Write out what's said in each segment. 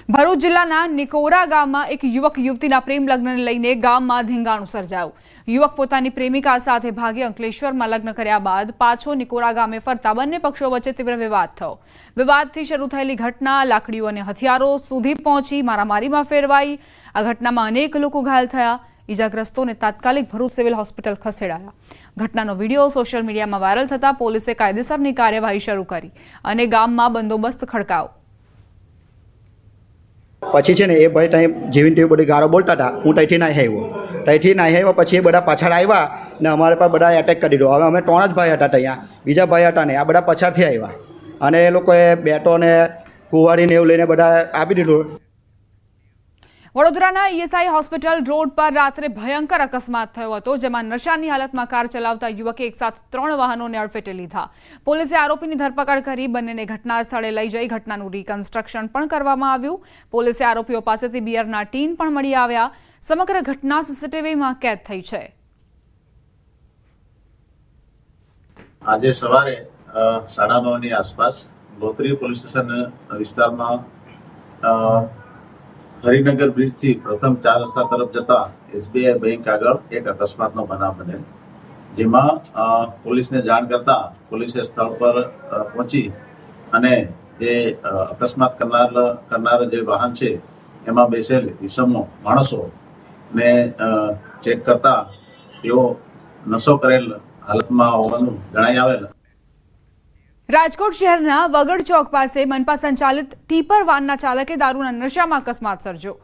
ભરૂચ જિલ્લાના નિકોરા ગામમાં એક યુવક યુવતીના પ્રેમ લગ્નને લઈને ગામમાં ધીંગાણું સર્જાયું। યુવક પોતાની પ્રેમિકા સાથે ભાગે અંકલેશ્વરમાં લગ્ન કર્યા બાદ પાછો નિકોરા ગામે ફરતા બંને પક્ષો વચ્ચે તીવ્ર વિવાદ થયો। વિવાદથી શરૂ થયેલી ઘટના લાકડીઓ અને હથિયારો સુધી પહોંચી મારામારીમાં ફેરવાઈ। આ ઘટનામાં અનેક લોકો ઘાયલ થયા। ઈજાગ્રસ્તોને તાત્કાલિક ભરૂચ સિવિલ હોસ્પિટલ ખસેડાયા। ઘટનાનો વિડીયો સોશિયલ મીડિયામાં વાયરલ થતા પોલીસે કાયદેસરની કાર્યવાહી શરૂ કરી અને ગામમાં બંદોબસ્ત ખડકાવ્યો। પછી છે ને એ ભાઈ ત્યાં જેવી તેવી બધી ગાળો બોલતા હતા। હું ત્યાંથી નાહી આવ્યો પછી એ બધા પાછળ આવ્યા ને અમારે પર બધા એટેક કરી દીધો। હવે અમે 3 જ ભાઈ હતા ત્યાં, બીજા ભાઈ હતા ને આ બધા પાછળથી આવ્યા અને એ લોકોએ બેટો ને કુંવારીને એવું લઈને બધા આપી દીધું। વડોદરાના ઈએસઆઈ હોસ્પિટલ રોડ પર રાત્રે ભયંકર અકસ્માત થયો હતો, જેમાં નશાની હાલતમાં કાર ચલાવતા યુવકે એકસાથે 3 વાહનોને અડફેટે લીધા। પોલીસે આરોપીની ધરપકડ કરી બંનેને ઘટના સ્થળે લઈ જઈ ઘટનાનું રિકન્સ્ટ્રક્શન પણ કરવામાં આવ્યું। પોલીસે આરોપીઓ પાસેથી બિયરના ટીન પણ મળી આવ્યા। સમગ્ર ઘટના સીસીટીવીમાં કેદ થઈ છે। આજે સવારે 9:30 ની આસપાસ ગોત્રી પોલીસ સ્ટેશન વિસ્તારમાં હરિનગર બ્રિજ થી પ્રથમ 4 રસ્તા તરફ જતા એસબીઆઈ બેંક આગળ એક અકસ્માતનો બનાવ બનેલ, જેમાં પોલીસને જાણ કરતા પોલીસે સ્થળ પર પહોંચી અને જે અકસ્માત કરનાર જે વાહન છે એમાં બેસેલ માણસો ને ચેક કરતા તેઓ નશો કરેલ હાલતમાં હોવાનું જણાઈ આવેલ। રાજકોટ શહેરના વગડ ચોક પાસે મનપા સંચાલિત ટીપર વાનના ચાલકે દારૂના નશામાં અકસ્માત સર્જ્યો।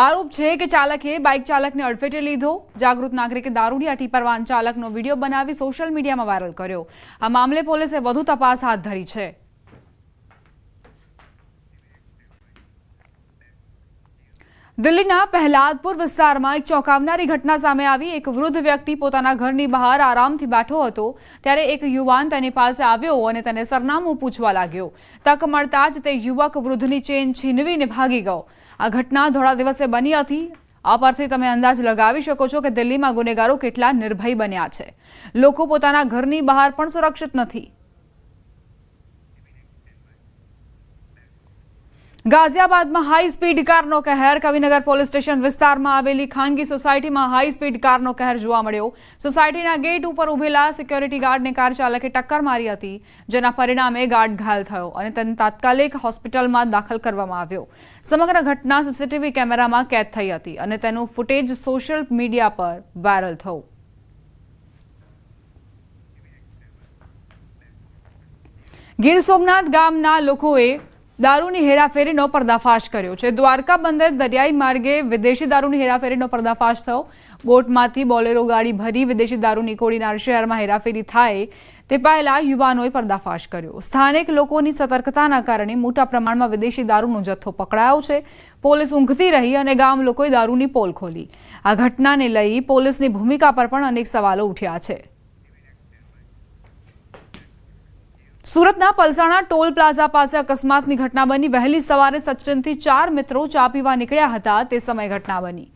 આરોપ છે કે ચાલકે બાઇક ચાલકને અડફેટે લીધો। જાગૃત નાગરિકે દારૂડિયા ટીપર વાન ચાલકનો વિડીયો બનાવી સોશિયલ મીડિયામાં વાયરલ કર્યો। આ મામલે પોલીસે વધુ તપાસ હાથ ધરી છે। દિલ્હીના પહેલાદપુર વિસ્તારમાં એક ચોંકાવનારી ઘટના સામે આવી। એક વૃદ્ધ વ્યક્તિ પોતાના ઘરની બહાર આરામથી બેઠો હતો ત્યારે એક યુવાન તેની પાસે આવ્યો અને તેને સરનામું પૂછવા લાગ્યો। તક મળતા જ તે યુવક વૃદ્ધની ચેન છીનવીને ભાગી ગયો। આ ઘટના ધોળા દિવસે બની હતી। આ પરથી તમે અંદાજ લગાવી શકો છો કે દિલ્હીમાં ગુનેગારો કેટલા નિર્ભય બન્યા છે। લોકો પોતાના ઘરની બહાર પણ સુરક્ષિત નથી। ગાઝિયાબાદમાં હાઈ સ્પીડ કારનો કહેર। કવિનગર પોલીસ સ્ટેશન વિસ્તારમાં આવેલી ખાનગી સોસાયટીમાં હાઈ સ્પીડ કારનો કહેર જોવા મળ્યો। સોસાયટીના ગેટ ઉપર ઉભેલા સિક્યોરિટી ગાર્ડને કાર ચાલકે ટક્કર મારી હતી, જેના પરિણામે ગાર્ડ ઘાયલ થયો અને તેને તાત્કાલિક હોસ્પિટલમાં દાખલ કરવામાં આવ્યો। સમગ્ર ઘટના સીસીટીવી કેમેરામાં કેદ થઈ હતી અને તેનું ફૂટેજ સોશિયલ મીડિયા પર વાયરલ થયું। ગીર સોમનાથ ગામના લોકોએ દારૂની હેરાફેરીનો પર્દાફાશ કર્યો છે। દ્વારકા બંદર દરિયાઈ માર્ગે વિદેશી દારૂની હેરાફેરીનો પર્દાફાશ થયો। બોટમાંથી બોલેરો ગાડી ભરી વિદેશી દારૂની કોડીનાર શહેરમાં હેરાફેરી થાય તે પહેલા યુવાનોએ પર્દાફાશ કર્યો। સ્થાનિક લોકોની સતર્કતાના કારણે મોટા પ્રમાણમાં વિદેશી દારૂનો જથ્થો પકડાયો છે। પોલીસ ઊંઘતી રહી અને ગામ લોકોએ દારૂની પોલ ખોલી। આ ઘટનાને લઈ પોલીસની ભૂમિકા પર પણ અનેક સવાલો ઉઠ્યા છે। સુરતના પલસાણા ટોલ પ્લાઝા પાસે અકસ્માતની ઘટના બની। વહેલી સવારે સચિનથી 4 મિત્રો ચા પીવા નીકળ્યા હતા તે સમયે ઘટના બની।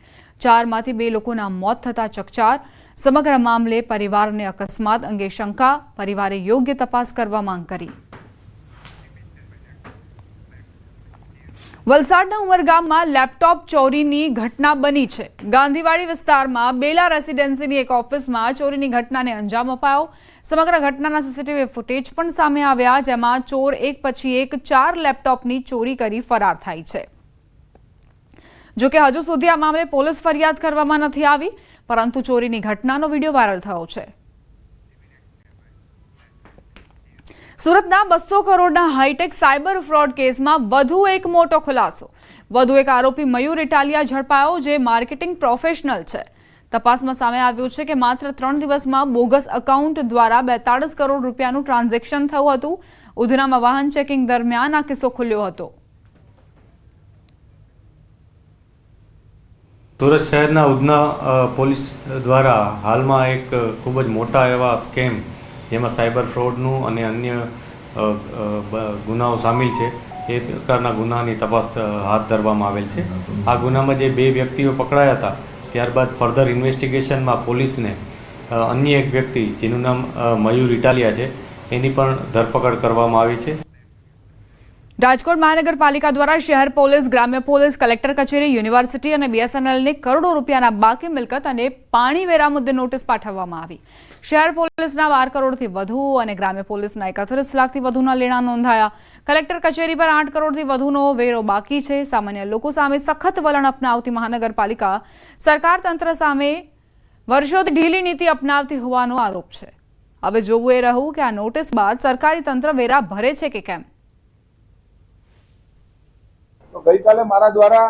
4માંથી 2 લોકોના મોત થતા ચકચાર। સમગ્ર મામલે પરિવારને અકસ્માત અંગે શંકા। પરિવારે યોગ્ય તપાસ કરવા માંગ કરી। વલસાડના ઉમરગામમાં લેપટોપ ચોરીની ઘટના બની છે। ગાંધીવાડી વિસ્તારમાં બેલા રેસિડેન્સીની એક ઓફિસમાં ચોરીની ઘટનાને અંજામ અપાયો। સમગ્ર ઘટનાના સીસીટીવી ફૂટેજ પણ સામે આવ્યા, જેમાં ચોર એક પછી એક 4 લેપટોપની ચોરી કરી ફરાર થાય છે। જોકે હજુ સુધી આ મામલે પોલીસ ફરિયાદ કરવામાં નથી આવી, પરંતુ ચોરીની ઘટનાનો વિડીયો વાયરલ થયો છે। સુરતના 200 કરોડના હાઈટેક સાયબર ફ્રોડ કેસમાં વધુ એક મોટો ખુલાસો। વધુ એક આરોપી મયુર ઇટાલિયા ઝડપાયો, જે માર્કેટિંગ પ્રોફેશનલ છે। તપાસમાં સામે આવ્યું છે કે માત્ર 3 દિવસમાં બોગસ એકાઉન્ટ દ્વારા 42 કરોડ રૂપિયાનું ટ્રાન્ઝેક્શન થયું હતું। ઉધનામાં વાહન ચેકિંગ દરમિયાન આ કિસ્સો ખુલ્યો હતો। સુરત શહેરના ઉધના પોલીસ દ્વારા હાલમાં એક ખૂબ જ મોટા એવા સ્કેમ, જેમાં સાયબર ફ્રોડનું અને અન્ય ગુનાઓ સામેલ છે, એ પ્રકારના ગુનાની તપાસ હાથ ધરવામાં આવેલ છે। આ ગુનામાં જે 2 વ્યક્તિઓ પકડાયા હતા, ત્યારબાદ ફર્ધર ઇન્વેસ્ટિગેશનમાં પોલીસને અન્ય એક વ્યક્તિ જેનું નામ મયુર ઇટાલિયા છે એની પણ ધરપકડ કરવામાં આવી છે। રાજકોટ મહાનગરપાલિકા દ્વારા શહેર પોલીસ, ગ્રામ્ય પોલીસ, કલેક્ટર કચેરી, યુનિવર્સિટી અને BSNLને કરોડો રૂપિયાના બાકી મિલકત અને પાણી વેરા મુદ્દે નોટિસ પાઠવવામાં આવી. શહેર પોલીસના 12 કરોડથી વધુ અને ગ્રામ્ય પોલીસના 31 લાખથી વધુના લેણા નોંધાયા. કલેક્ટર કચેરી પર 8 કરોડથી વધુનો વેરો બાકી છે. સામાન્ય લોકો સામે સખત વલણ અપનાવતી મહાનગરપાલિકા સરકાર તંત્ર સામે વર્ષોથી ઢીલી નીતિ અપનાવતી હોવાનો આરોપ છે. હવે જોવું એ રહ્યું કે આ નોટિસ બાદ સરકારી તંત્ર વેરા ભરે છે કે કેમ. તો ગઈકાલે મારા દ્વારા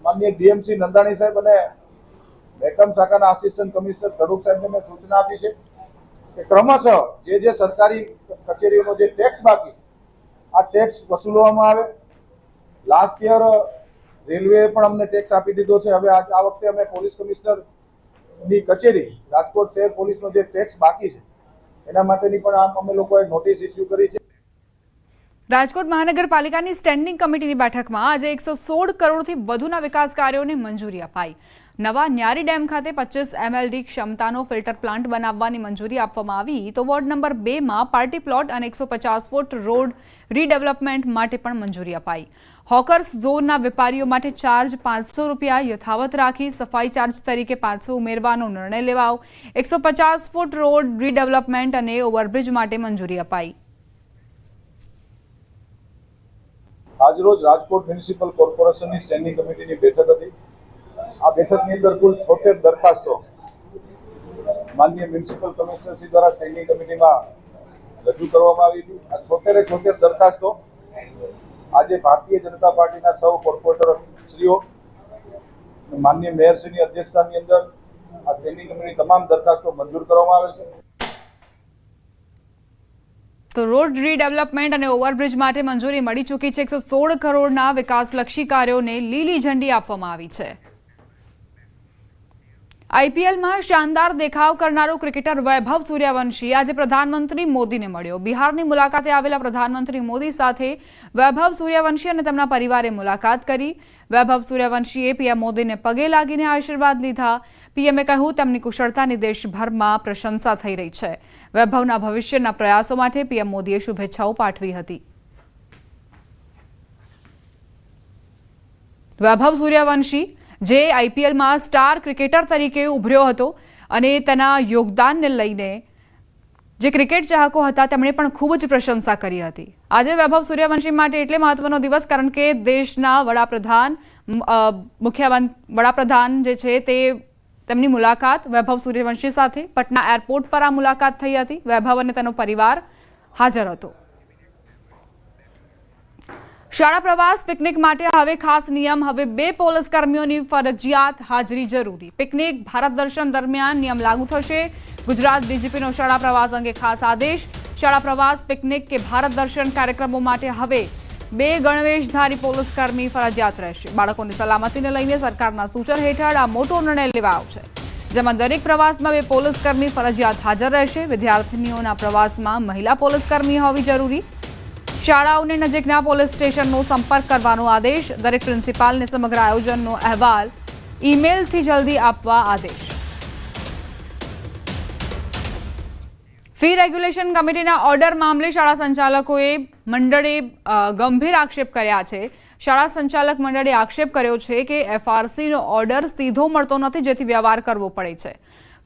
માનનીય DMC નંદાણી સાહેબ અને મહેકમ શાખાના આસિસ્ટન્ટ કમિશનર ધડુક સાહેબને મેં સૂચના આપી છે કે ક્રમશઃ જે સરકારી કચેરીઓનો જે ટેક્સ બાકી આ ટેક્સ વસૂલવામાં આવે. લાસ્ટ યર રેલવેએ પણ અમને ટેક્સ આપી દીધો છે. હવે આ વખતે અમે પોલીસ કમિશનરની કચેરી રાજકોટ શહેર પોલીસનો જે ટેક્સ બાકી છે એના માટેની પણ અમે લોકોએ નોટિસ ઇસ્યુ કરી છે. રાજકોટ મહાનગરપાલિકાની સ્ટેન્ડિંગ કમિટીની બેઠકમાં આજે 116 કરોડથી વધુના વિકાસ કાર્યોને મંજૂરી અપાઈ. નવા ન્યારી ડેમ ખાતે 25 MLD ક્ષમતાનો ફિલ્ટર પ્લાન્ટ બનાવવાની મંજૂરી આપવામાં આવી તો વોર્ડ નંબર 2 માં પાર્ટી પ્લોટ અને 150 ફૂટ રોડ રીડેવલપમેન્ટ માટે પણ મંજૂરી અપાઈ. હોકર્સ ઝોનના વેપારીઓ માટે ચાર્જ ₹500 યથાવત રાખી સફાઈ ચાર્જ તરીકે 500 ઉમેરવાનો નિર્ણય લેવાયો. 150 ફૂટ રોડ રીડેવલપમેન્ટ અને ઓવરબ્રિજ માટે મંજૂરી અપાઈ. આજરોજ રાજકોટ મ્યુનિસિપલ કોર્પોરેશનની સ્ટેન્ડિંગ કમિટીની બેઠક હતી. આ બેઠકની અંદર કુલ 76 દરખાસ્તો માનનીય મ્યુનિસિપલ કમિશનરશ્રી દ્વારા સ્ટેન્ડિંગ કમિટીમાં રજૂ કરવામાં આવી હતી. આ 76 દરખાસ્તો આજે ભારતીય જનતા પાર્ટીના સૌ કોર્પોરેટર શ્રીઓ માનનીય મેયરશ્રીની અધ્યક્ષતાની અંદર આ સ્ટેન્ડિંગ કમિટી તમામ દરખાસ્તો મંજૂર કરવામાં આવે છે. તો રોડ રીડેવલપમેન્ટ અને ઓવરબ્રિજ માટે મંજૂરી મળી ચૂકી છે. 116 કરોડના વિકાસલક્ષી કાર્યોને લીલી ઝંડી આપવામાં આવી છે. IPLમાં શાનદાર દેખાવ કરનારો ક્રિકેટર વૈભવ સૂર્યવંશી આજે પ્રધાનમંત્રી મોદીને મળ્યો. બિહારની મુલાકાતે આવેલા પ્રધાનમંત્રી મોદી સાથે વૈભવ સૂર્યવંશી અને તેમના પરિવારે મુલાકાત કરી. વૈભવ સૂર્યવંશીએ PM મોદીને પગે લાગીને આશીર્વાદ લીધા. PMએ કહ્યું તેમની કુશળતાની દેશભરમાં પ્રશંસા થઈ રહી છે. વૈભવના ભવિષ્યના પ્રયાસો માટે PM મોદીએ શુભેચ્છાઓ પાઠવી હતી. વૈભવ સૂર્યવંશી જે IPLમાં સ્ટાર ક્રિકેટર તરીકે ઉભર્યો હતો અને તેના યોગદાનને લઈને જે ક્રિકેટ ચાહકો હતા તેમણે પણ ખૂબ જ પ્રશંસા કરી હતી. આજે વૈભવ સૂર્યવંશી માટે એટલે મહત્વનો દિવસ કારણ કે દેશના વડાપ્રધાન જે છે તે તેમની મુલાકાત વૈભવ સૂર્યવંશી સાથે પટના એરપોર્ટ પર આ મુલાકાત થઈ હતી. વૈભવ અને તેનો પરિવાર હાજર હતો. શાળા પ્રવાસ પિકનિક માટે હવે ખાસ નિયમ. હવે 2 પોલીસ કર્મીઓની ફરજિયાત હાજરી જરૂરી. પિકનિક ભારત દર્શન દરમિયાન નિયમ લાગુ થશે. ગુજરાત DGPનો શાળા પ્રવાસ અંગે ખાસ આદેશ. શાળા પ્રવાસ, પિકનિક કે ભારત દર્શન કાર્યક્રમો માટે હવે 2 ગણવેશધારી પોલીસ કર્મી ફરજિયાત રહેશે. બાળકોની સલામતીને લઈને સરકારના સૂચન હેઠળ આ મોટો નિર્ણય લેવાયો છે, જેમાં દરેક પ્રવાસમાં 2 પોલીસ કર્મી ફરજિયાત હાજર રહેશે. વિદ્યાર્થીનીઓના પ્રવાસમાં મહિલા પોલીસ કર્મી હોવી જરૂરી. શાળાઓને નજીકના પોલીસ સ્ટેશનનો સંપર્ક કરવાનો આદેશ. દરેક પ્રિન્સિપાલને સમગ્ર આયોજનનો અહેવાલ ઈમેલથી જલ્દી આપવા આદેશ. ફી રેગ્યુલેશન કમિટીના ઓર્ડર મામલે શાળા સંચાલકોએ મંડળે ગંભીર આક્ષેપ કર્યા છે. શાળા સંચાલક મંડળે આક્ષેપ કર્યો છે કે FRCનો ઓર્ડર સીધો મળતો નથી, જેથી વ્યવહાર કરવો પડે છે.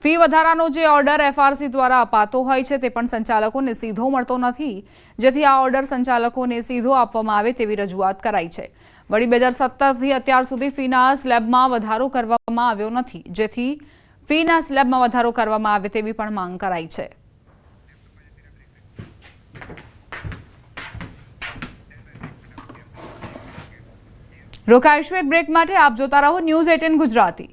ફી વધારાનો જે ઓર્ડર FRC દ્વારા અપાતો હોય છે તે પણ સંચાલકોને સીધો મળતો નથી, જેથી આ ઓર્ડર સંચાલકોને સીધો આપવામાં આવે તેવી રજૂઆત કરાઈ છે. વળી 2017થી અત્યાર સુધી ફીના સ્લેબમાં વધારો કરવામાં આવ્યો નથી, જેથી ફીના સ્લેબમાં વધારો કરવામાં આવે તેવી પણ માંગ કરાઈ છે. રોકાઈશું એક બ્રેક માટે. આપ જોતા રહો News 18 ગુજરાતી.